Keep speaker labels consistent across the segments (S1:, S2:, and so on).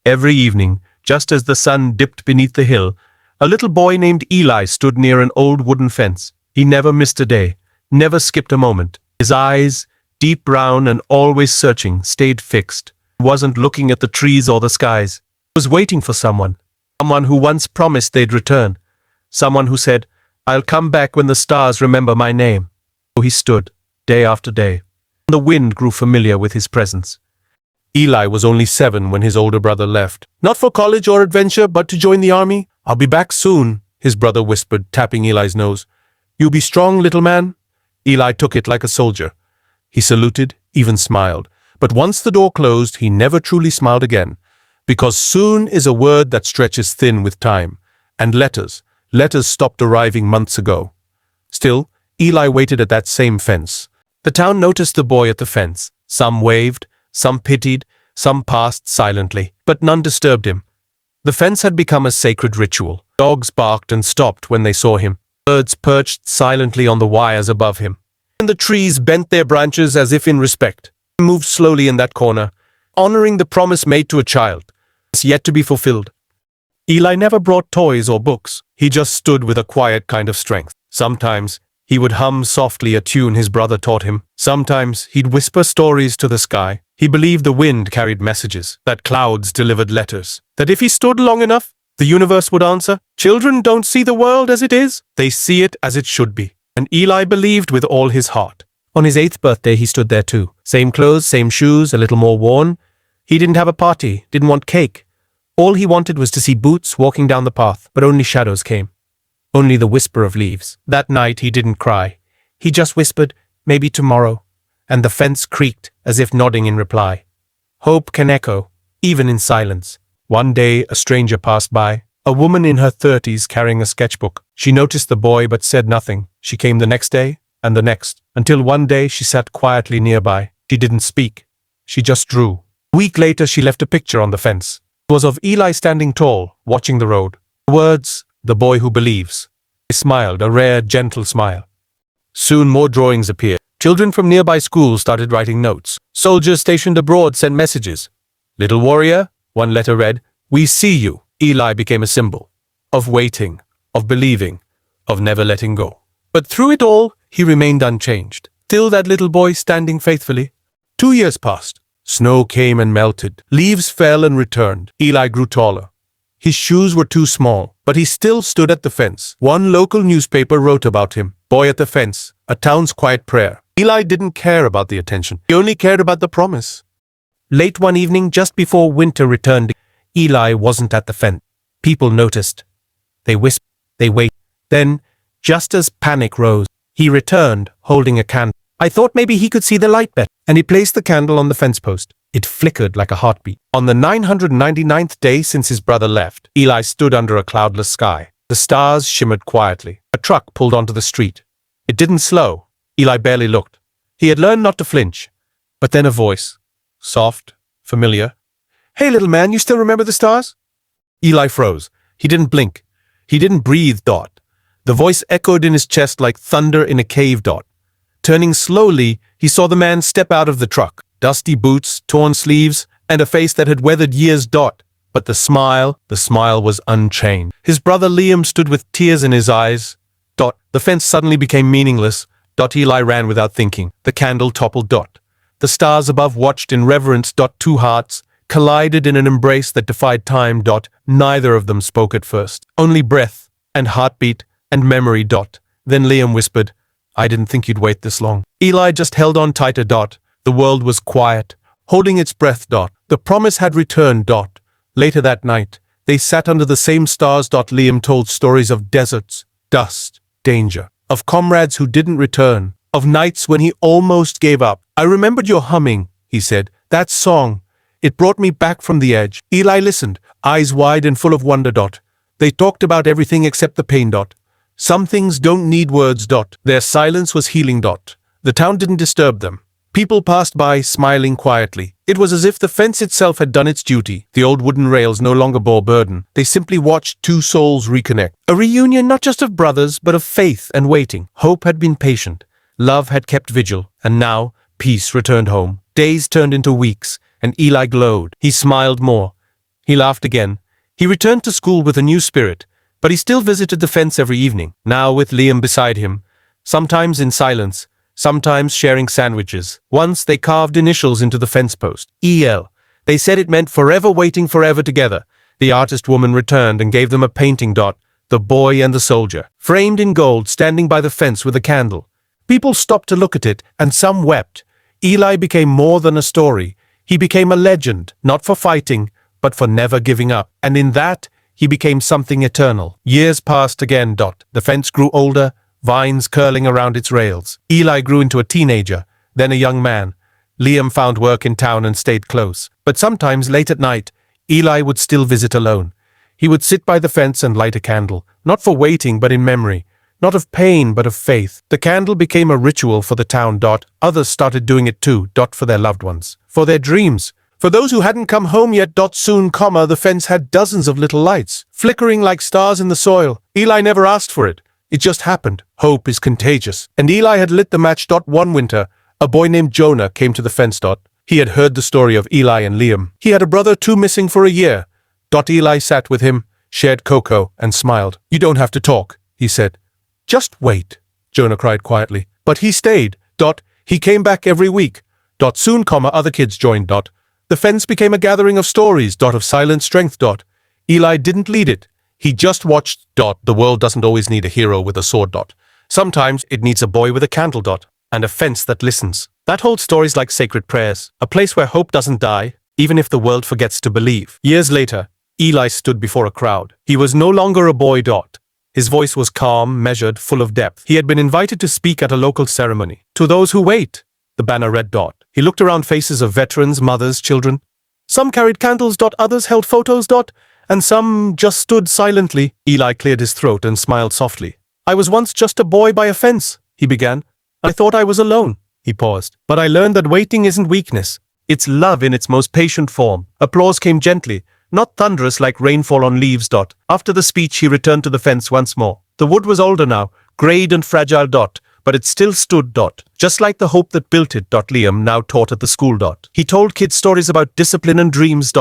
S1: Every evening, just as the sun dipped beneath the hill, a little boy named Eli stood near an old wooden fence. He never missed a day, never skipped a moment. His eyes, deep brown and always searching, stayed fixed. He wasn't looking at the trees or the skies. He was waiting for someone who once promised they'd return, someone who said, "I'll come back when the stars remember my name." So he stood, day after day. The wind grew familiar with his presence. Eli was only 7 when his older brother left. "Not for college or adventure, but to join the army. I'll be back soon," his brother whispered, tapping Eli's nose. "You be strong, little man." Eli took it like a soldier. He saluted, even smiled. But once the door closed, he never truly smiled again. Because soon is a word that stretches thin with time. And letters stopped arriving months ago. Still, Eli waited at that same fence. The town noticed the boy at the fence. Some waved, some pitied, some passed silently, but none disturbed him. The fence had become a sacred ritual. Dogs barked and stopped when they saw him. Birds perched silently on the wires above him. And the trees bent their branches as if in respect. He moved slowly in that corner, honoring the promise made to a child, yet to be fulfilled. Eli never brought toys or books. He just stood with a quiet kind of strength. Sometimes he would hum softly a tune his brother taught him. Sometimes he'd whisper stories to the sky. He believed the wind carried messages, that clouds delivered letters, that if he stood long enough, the universe would answer. Children don't see the world as it is, they see it as it should be. And Eli believed with all his heart. On his 8th birthday, he stood there too. Same clothes, same shoes, a little more worn. He didn't have a party, didn't want cake. All he wanted was to see Boots walking down the path, but only shadows came. Only the whisper of leaves. That night he didn't cry. He just whispered, "Maybe tomorrow," and the fence creaked as if nodding in reply. Hope can echo, even in silence. One day a stranger passed by, a woman in her 30s carrying a sketchbook. She noticed the boy but said nothing. She came the next day, and the next, until one day she sat quietly nearby. She didn't speak. She just drew. A week later she left a picture on the fence. It was of Eli standing tall, watching the road. The words, "The boy who believes." He smiled, a rare, gentle smile. Soon more drawings appeared. Children from nearby schools started writing notes. Soldiers stationed abroad sent messages. "Little warrior," one letter read, "we see you." Eli became a symbol of waiting, of believing, of never letting go. But through it all, he remained unchanged. Still that little boy standing faithfully. 2 years passed. Snow came and melted. Leaves fell and returned. Eli grew taller. His shoes were too small, but he still stood at the fence. One local newspaper wrote about him. "Boy at the fence, a town's quiet prayer." Eli didn't care about the attention. He only cared about the promise. Late one evening, just before winter returned, Eli wasn't at the fence. People noticed. They whispered. They waited. Then, just as panic rose, he returned, holding a candle. I thought maybe he could see the light better, and he placed the candle on the fence post. It flickered like a heartbeat. On the 999th day since his brother left, Eli stood under a cloudless sky. The stars shimmered quietly. A truck pulled onto the street. It didn't slow. Eli barely looked. He had learned not to flinch. But then a voice. Soft, familiar. "Hey, little man, you still remember the stars?" Eli froze. He didn't blink. He didn't breathe. The voice echoed in his chest like thunder in a cave. Turning slowly, he saw the man step out of the truck. Dusty boots, torn sleeves, and a face that had weathered years. But the smile was unchanged. His brother Liam stood with tears in his eyes. The fence suddenly became meaningless. Eli ran without thinking. The candle toppled. The stars above watched in reverence. 2 hearts collided in an embrace that defied time. Neither of them spoke at first. Only breath and heartbeat and memory. Then Liam whispered, "I didn't think you'd wait this long." Eli just held on tighter. The world was quiet, holding its breath. The promise had returned. Later that night, they sat under the same stars. Liam told stories of deserts, dust, danger, of comrades who didn't return, of nights when he almost gave up. "I remembered your humming," he said. "That song. It brought me back from the edge." Eli listened, eyes wide and full of wonder. They talked about everything except the pain. Some things don't need words. Their silence was healing. The town didn't disturb them. People passed by, smiling quietly. It was as if the fence itself had done its duty. The old wooden rails no longer bore burden. They simply watched 2 souls reconnect. A reunion not just of brothers, but of faith and waiting. Hope had been patient. Love had kept vigil. And now, peace returned home. Days turned into weeks, and Eli glowed. He smiled more. He laughed again. He returned to school with a new spirit, but he still visited the fence every evening, now with Liam beside him, sometimes in silence, sometimes sharing sandwiches. Once they carved initials into the fence post. EL. They said it meant forever waiting forever together. The artist woman returned and gave them a painting. The boy and the soldier, framed in gold, standing by the fence with a candle. People stopped to look at it, and some wept. Eli became more than a story. He became a legend, not for fighting, but for never giving up. And in that, he became something eternal. Years passed again. The fence grew older, vines curling around its rails. Eli grew into a teenager, then a young man. Liam found work in town and stayed close. But sometimes, late at night, Eli would still visit alone. He would sit by the fence and light a candle, not for waiting but in memory, not of pain but of faith. The candle became a ritual for the town. Others started doing it too. For their loved ones, for their dreams, for those who hadn't come home yet. Soon, the fence had dozens of little lights, flickering like stars in the soil. Eli never asked for it. It just happened. Hope is contagious. And Eli had lit the match. One winter, a boy named Jonah came to the fence. He had heard the story of Eli and Liam. He had a brother too, missing for a year. Eli sat with him, shared cocoa, and smiled. "You don't have to talk," he said. "Just wait," Jonah cried quietly. But he stayed. He came back every week. Soon, other kids joined. The fence became a gathering of stories. Of silent strength. Eli didn't lead it. He just watched. The world doesn't always need a hero with a sword. Sometimes it needs a boy with a candle. And a fence that listens. That holds stories like sacred prayers, a place where hope doesn't die, even if the world forgets to believe. Years later, Eli stood before a crowd. He was no longer a boy. His voice was calm, measured, full of depth. He had been invited to speak at a local ceremony. "To those who wait," the banner read. He looked around faces of veterans, mothers, children. Some carried candles. Others held photos. And some just stood silently. Eli cleared his throat and smiled softly. "I was once just a boy by a fence," he began. "I thought I was alone." He paused. "But I learned that waiting isn't weakness. It's love in its most patient form." Applause came gently, not thunderous like rainfall on leaves. After the speech, he returned to the fence once more. The wood was older now, grayed and fragile. But it still stood. Just like the hope that built it. Liam now taught at the school. He told kids stories about discipline and dreams.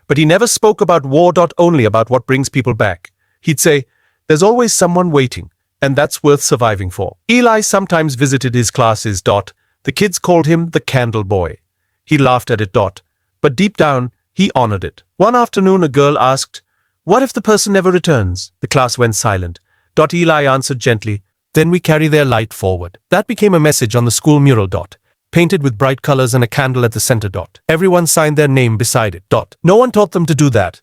S1: But he never spoke about war. Only about what brings people back. He'd say, "There's always someone waiting, and that's worth surviving for." Eli sometimes visited his classes. The kids called him the Candle Boy. He laughed at it. But deep down, he honored it. One afternoon, a girl asked, "What if the person never returns?" The class went silent. Eli answered gently, "Then we carry their light forward." That became a message on the school mural. Painted with bright colors and a candle at the center. Everyone signed their name beside it. No one taught them to do that.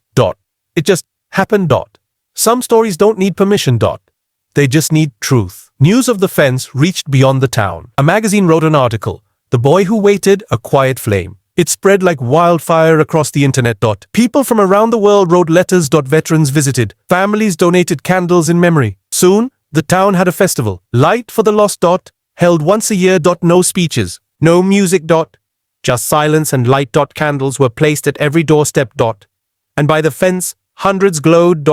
S1: It just happened. Some stories don't need permission. They just need truth. News of the fence reached beyond the town. A magazine wrote an article, "The Boy Who Waited, a Quiet Flame." It spread like wildfire across the internet. People from around the world wrote letters. Veterans visited. Families donated candles in memory. Soon, the town had a festival. Light for the Lost. Held once a year. No speeches. No music. Just silence and light. Candles were placed at every doorstep. And by the fence, hundreds glowed.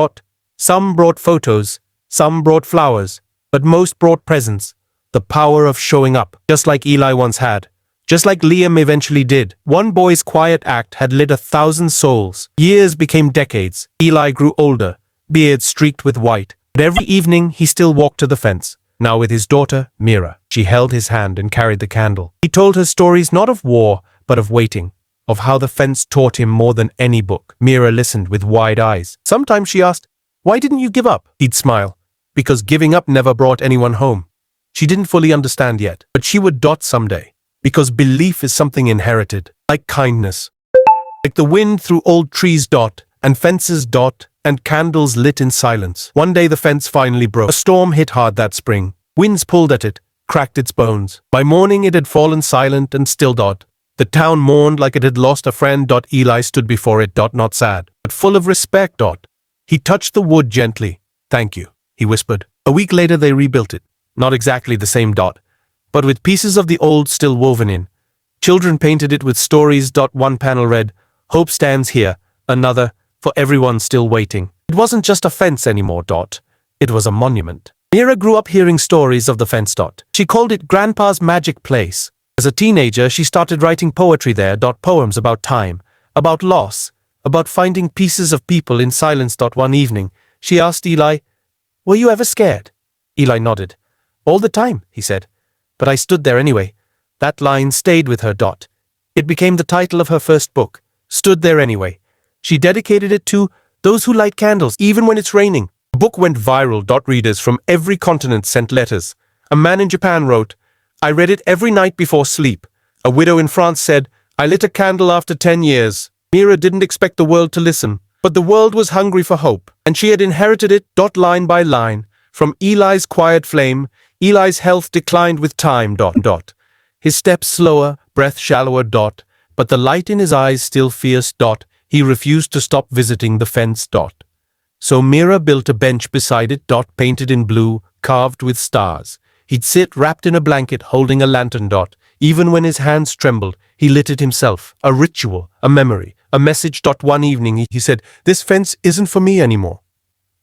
S1: Some brought photos. Some brought flowers, but most brought presents. The power of showing up, just like Eli once had. Just like Liam eventually did. One boy's quiet act had lit 1,000 souls. Years became decades. Eli grew older, beard streaked with white. But every evening he still walked to the fence. Now with his daughter, Mira. She held his hand and carried the candle. He told her stories not of war, but of waiting. Of how the fence taught him more than any book. Mira listened with wide eyes. Sometimes she asked, "Why didn't you give up?" He'd smile. Because giving up never brought anyone home. She didn't fully understand yet, but she would. Someday. Because belief is something inherited, like kindness. Like the wind through old trees. And fences. And candles lit in silence. One day the fence finally broke. A storm hit hard that spring. Winds pulled at it, cracked its bones. By morning it had fallen silent and still. The town mourned like it had lost a friend. Eli stood before it. Not sad, but full of respect. He touched the wood gently. "Thank you," he whispered. A week later they rebuilt it. Not exactly the same. But with pieces of the old still woven in. Children painted it with stories. One panel read, "Hope stands here." Another, "For everyone still waiting." It wasn't just a fence anymore. It was a monument. Mira grew up hearing stories of the fence. She called it Grandpa's magic place. As a teenager, she started writing poetry there. Poems about time, about loss, about finding pieces of people in silence. One evening, she asked Eli, "Were you ever scared?" Eli nodded. "All the time," he said. "But I stood there anyway." That line stayed with her. It became the title of her first book, Stood There Anyway. She dedicated it to those who light candles, even when it's raining. The book went viral. Readers from every continent sent letters. A man in Japan wrote, "I read it every night before sleep." A widow in France said, "I lit a candle after 10 years. Mira didn't expect the world to listen, but the world was hungry for hope, and she had inherited it, line by line. From Eli's quiet flame, Eli's health declined with time, His steps slower, breath shallower, but the light in his eyes still fierce, He refused to stop visiting the fence, So Mira built a bench beside it, painted in blue, carved with stars. He'd sit wrapped in a blanket, holding a lantern, Even when his hands trembled, he lit it himself. A ritual, a memory, a message. One evening, he said, "This fence isn't for me anymore."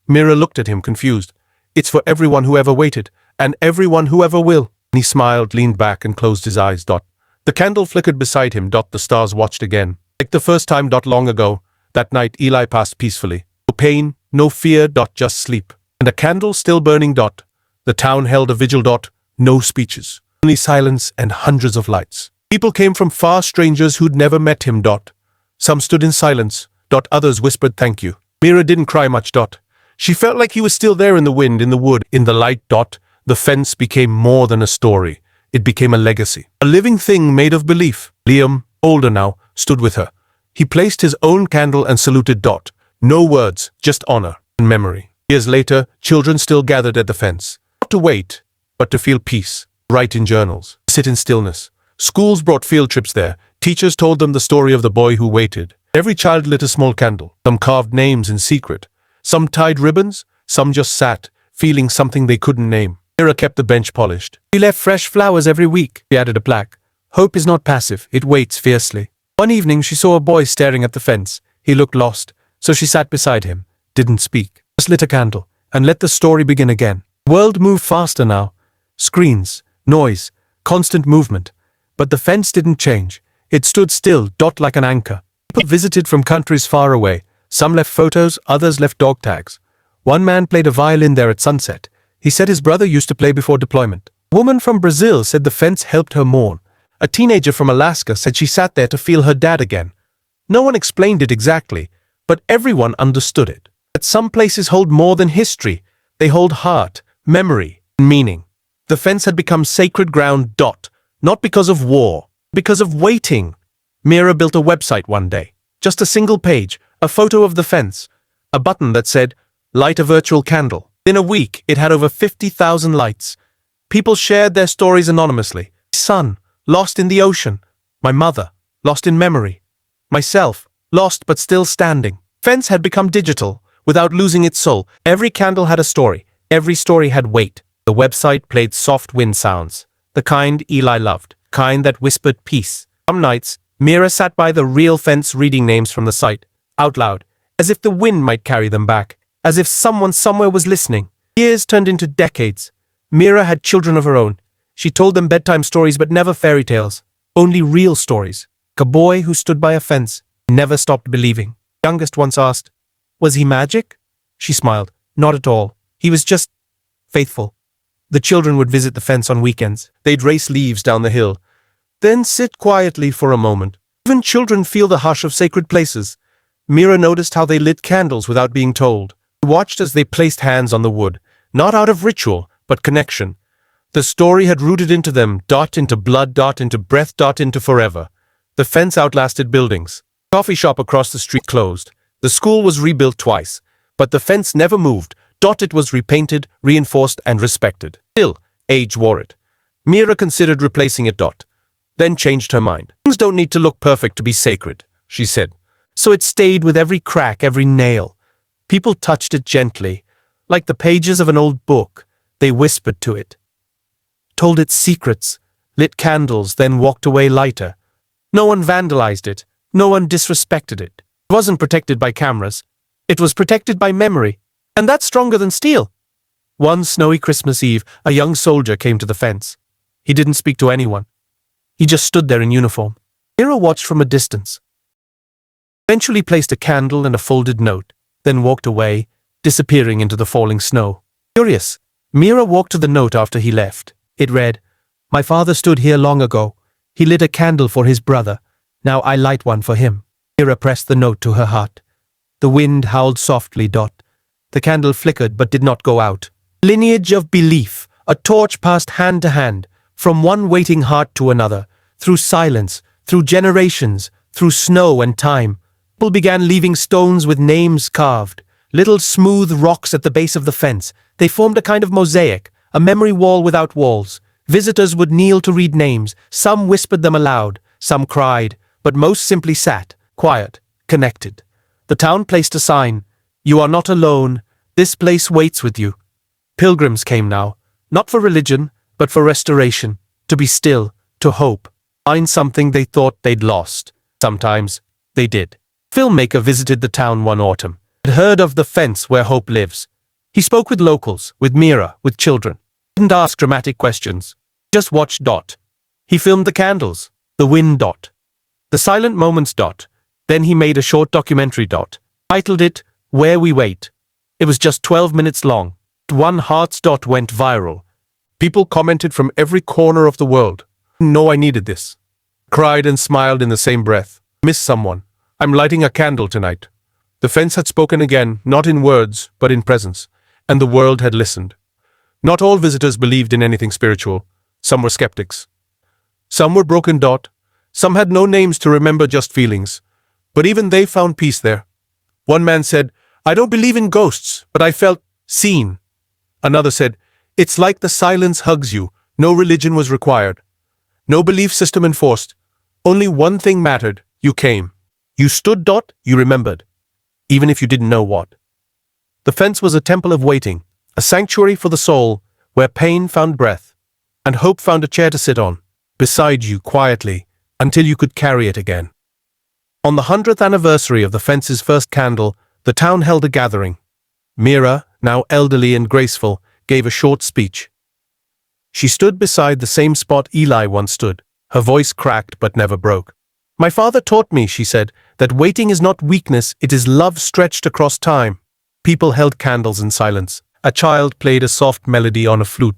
S1: Mira looked at him, confused. "It's for everyone who ever waited, and everyone who ever will." He smiled, leaned back, and closed his eyes. The candle flickered beside him. The stars watched again. Like the first time. Long ago. That night, Eli passed peacefully. No pain, no fear. Just sleep. And a candle still burning. The town held a vigil. No speeches. Only silence and hundreds of lights. People came from far, strangers who'd never met him. Some stood in silence. Others whispered thank you. Mira didn't cry much. She felt like he was still there in the wind, in the wood, in the light. The fence became more than a story. It became a legacy. A living thing made of belief. Liam, older now, stood with her. He placed his own candle and saluted. No words, just honor and memory. Years later, children still gathered at the fence. Not to wait, but to feel peace. Write in journals. Sit in stillness. Schools brought field trips there. Teachers told them the story of the boy who waited. Every child lit a small candle. Some carved names in secret. Some tied ribbons. Some just sat, feeling something they couldn't name. Mira kept the bench polished. She left fresh flowers every week. She added a plaque. Hope is not passive, it waits fiercely. One evening she saw a boy staring at the fence. He looked lost, so she sat beside him, didn't speak. Just lit a candle, and let the story begin again. The world moved faster now. Screens, noise, constant movement. But the fence didn't change. It stood still, like an anchor. People visited from countries far away. Some left photos, others left dog tags. One man played a violin there at sunset. He said his brother used to play before deployment. A woman from Brazil said the fence helped her mourn. A teenager from Alaska said she sat there to feel her dad again. No one explained it exactly, but everyone understood it. That some places hold more than history. They hold heart, memory, and meaning. The fence had become sacred ground. Not because of war, because of waiting. Mira built a website one day. Just a single page, a photo of the fence, a button that said, "Light a virtual candle." In a week, it had over 50,000 lights. People shared their stories anonymously. My son, lost in the ocean. My mother, lost in memory. Myself, lost but still standing. Fence had become digital, without losing its soul. Every candle had a story. Every story had weight. The website played soft wind sounds. The kind Eli loved. Kind that whispered peace. Some nights, Mira sat by the real fence reading names from the site, out loud, as if the wind might carry them back. As if someone somewhere was listening. Years turned into decades. Mira had children of her own. She told them bedtime stories, but never fairy tales. Only real stories. A boy who stood by a fence, never stopped believing. The youngest once asked, "Was he magic?" She smiled. "Not at all. He was just faithful." The children would visit the fence on weekends. They'd race leaves down the hill, then sit quietly for a moment. Even children feel the hush of sacred places. Mira noticed how they lit candles without being told. Watched as they placed hands on the wood, not out of ritual, but connection. The story had rooted into them, into blood, into breath, into forever. The fence outlasted buildings. The coffee shop across the street closed. The school was rebuilt twice, but the fence never moved. It was repainted, reinforced, and respected. Still, age wore it. Mira considered replacing it, then changed her mind. Things don't need to look perfect to be sacred, she said. So it stayed with every crack, every nail. People touched it gently, like the pages of an old book. They whispered to it, told it secrets, lit candles, then walked away lighter. No one vandalized it. No one disrespected it. It wasn't protected by cameras. It was protected by memory. And that's stronger than steel. One snowy Christmas Eve, a young soldier came to the fence. He didn't speak to anyone. He just stood there in uniform. Mira watched from a distance. Eventually placed a candle and a folded note, then walked away, disappearing into the falling snow. Curious, Mira walked to the note after he left. It read, "My father stood here long ago. He lit a candle for his brother. Now I light one for him." Mira pressed the note to her heart. The wind howled softly. The candle flickered but did not go out. Lineage of belief, a torch passed hand to hand, from one waiting heart to another, through silence, through generations, through snow and time. People began leaving stones with names carved, little smooth rocks at the base of the fence. They formed a kind of mosaic, a memory wall without walls. Visitors would kneel to read names. Some whispered them aloud, some cried, but most simply sat, quiet, connected. The town placed a sign, "You are not alone. This place waits with you." Pilgrims came now, not for religion, but for restoration, to be still, to hope, find something they thought they'd lost. Sometimes they did. Filmmaker visited the town one autumn. Had heard of the fence where hope lives. He spoke with locals, with Mira, with children. Didn't ask dramatic questions. Just watched. He filmed the candles, the wind. The silent moments. Then he made a short documentary. Titled it, "Where We Wait." It was just 12 minutes long. One heart's. Went viral. People commented from every corner of the world. "No, I needed this." Cried and smiled in the same breath. "Miss someone. I'm lighting a candle tonight." The fence had spoken again, not in words, but in presence, and the world had listened. Not all visitors believed in anything spiritual. Some were skeptics. Some were broken. Some had no names to remember, just feelings. But even they found peace there. One man said, "I don't believe in ghosts, but I felt seen." Another said, "It's like the silence hugs you. No religion was required. No belief system enforced. Only one thing mattered. You came. You stood. You remembered. Even if you didn't know what." The fence was a temple of waiting, a sanctuary for the soul, where pain found breath, and hope found a chair to sit on, beside you quietly, until you could carry it again. On the 100th anniversary of the fence's first candle, the town held a gathering. Mira, now elderly and graceful, gave a short speech. She stood beside the same spot Eli once stood. Her voice cracked but never broke. "My father taught me," she said, "that waiting is not weakness, it is love stretched across time." People held candles in silence. A child played a soft melody on a flute.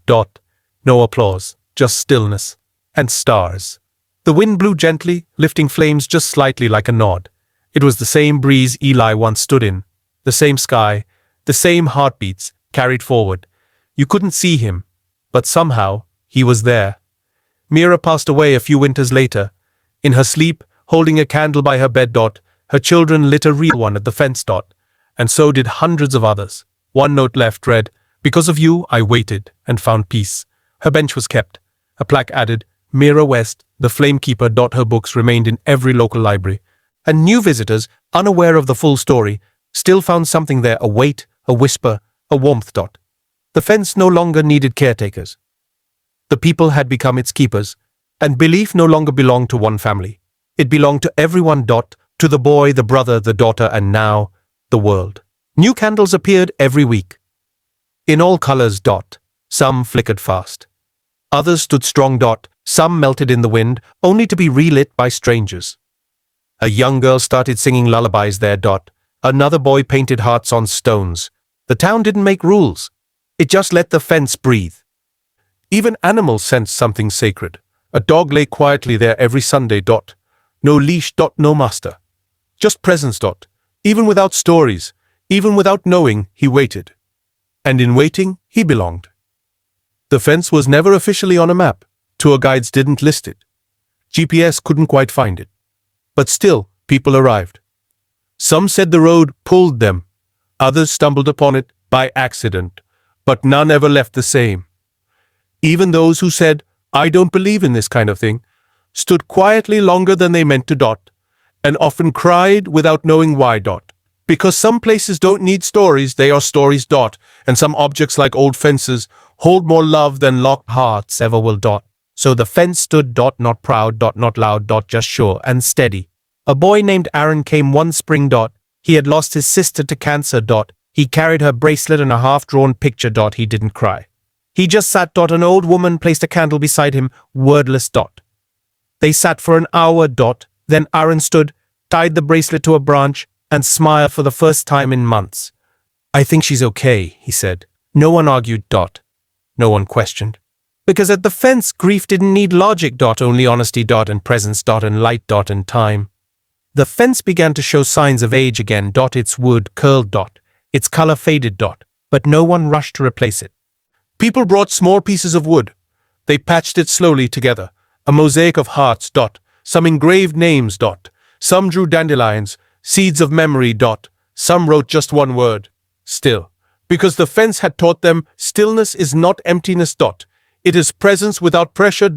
S1: No applause, just stillness. And stars. The wind blew gently, lifting flames just slightly like a nod. It was the same breeze Eli once stood in. The same sky, the same heartbeats, carried forward. You couldn't see him, but somehow, he was there. Mira passed away a few winters later. In her sleep, holding a candle by her bed. Her children lit a real one at the fence. And so did hundreds of others. One note left read, "Because of you, I waited and found peace." Her bench was kept. A plaque added, "Mira West, the Flamekeeper." Her books remained in every local library. And new visitors, unaware of the full story, still found something there, a weight, a whisper, a warmth. The fence no longer needed caretakers. The people had become its keepers, and belief no longer belonged to one family. It belonged to everyone. To the boy, the brother, the daughter, and now, the world. New candles appeared every week. In all colors. Some flickered fast. Others stood strong. Some melted in the wind, only to be relit by strangers. A young girl started singing lullabies there. Another boy painted hearts on stones. The town didn't make rules. It just let the fence breathe. Even animals sensed something sacred. A dog lay quietly there every Sunday. No leash. No master. Just presence. Even without stories, even without knowing, he waited. And in waiting, he belonged. The fence was never officially on a map. Tour guides didn't list it. GPS couldn't quite find it. But still, people arrived. Some said the road pulled them. Others stumbled upon it by accident. But none ever left the same. Even those who said, "I don't believe in this kind of thing," stood quietly longer than they meant to. And often cried without knowing why. Because some places don't need stories, they are stories. And some objects, like old fences, hold more love than locked hearts ever will. So the fence stood. Not proud. Not loud. Just sure and steady. A boy named Aaron came one spring. He had lost his sister to cancer. He carried her bracelet and a half-drawn picture. He didn't cry. He just sat. An old woman placed a candle beside him, wordless. They sat for an hour. Then Aaron stood, tied the bracelet to a branch, and smiled for the first time in months. I think she's okay, he said. No one argued. No one questioned. Because at the fence, grief didn't need logic. Only honesty. And presence. And light. And time. The fence began to show signs of age again. Its wood curled. Its color faded. But no one rushed to replace it. People brought small pieces of wood. They patched it slowly together. A mosaic of hearts. Some engraved names. Some drew dandelions, seeds of memory. Some wrote just one word. Still. Because the fence had taught them stillness is not emptiness. It is presence without pressure.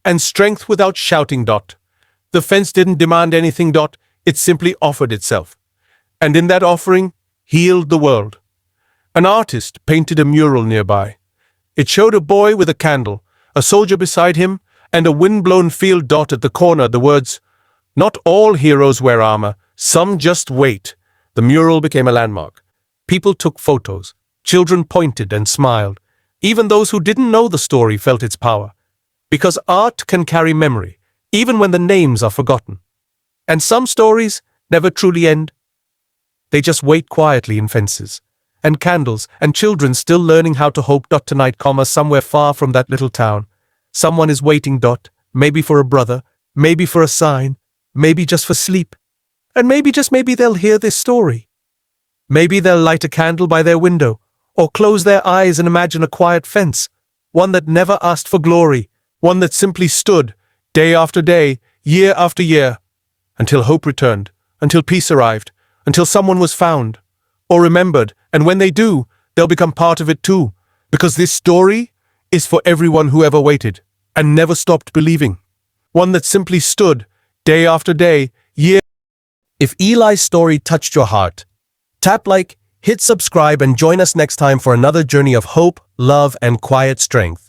S1: And strength without shouting. The fence didn't demand anything. It simply offered itself. And in that offering, healed the world. An artist painted a mural nearby. It showed a boy with a candle, a soldier beside him, and a wind-blown field. At the corner, the words, "Not all heroes wear armor, some just wait." The mural became a landmark. People took photos. Children pointed and smiled. Even those who didn't know the story felt its power. Because art can carry memory, even when the names are forgotten. And some stories never truly end. They just wait quietly in fences. And candles, and children still learning how to hope. Tonight, somewhere far from that little town. Someone is waiting. Maybe for a brother, maybe for a sign, maybe just for sleep. And maybe, just maybe, they'll hear this story. Maybe they'll light a candle by their window, or close their eyes and imagine a quiet fence, one that never asked for glory, one that simply stood, day after day, year after year, until hope returned, until peace arrived, until someone was found, or remembered, and when they do, they'll become part of it too, because this story is for everyone who ever waited, and never stopped believing. One that simply stood, day after day, year. If Eli's story touched your heart, tap like, hit subscribe, and join us next time for another journey of hope, love, and quiet strength.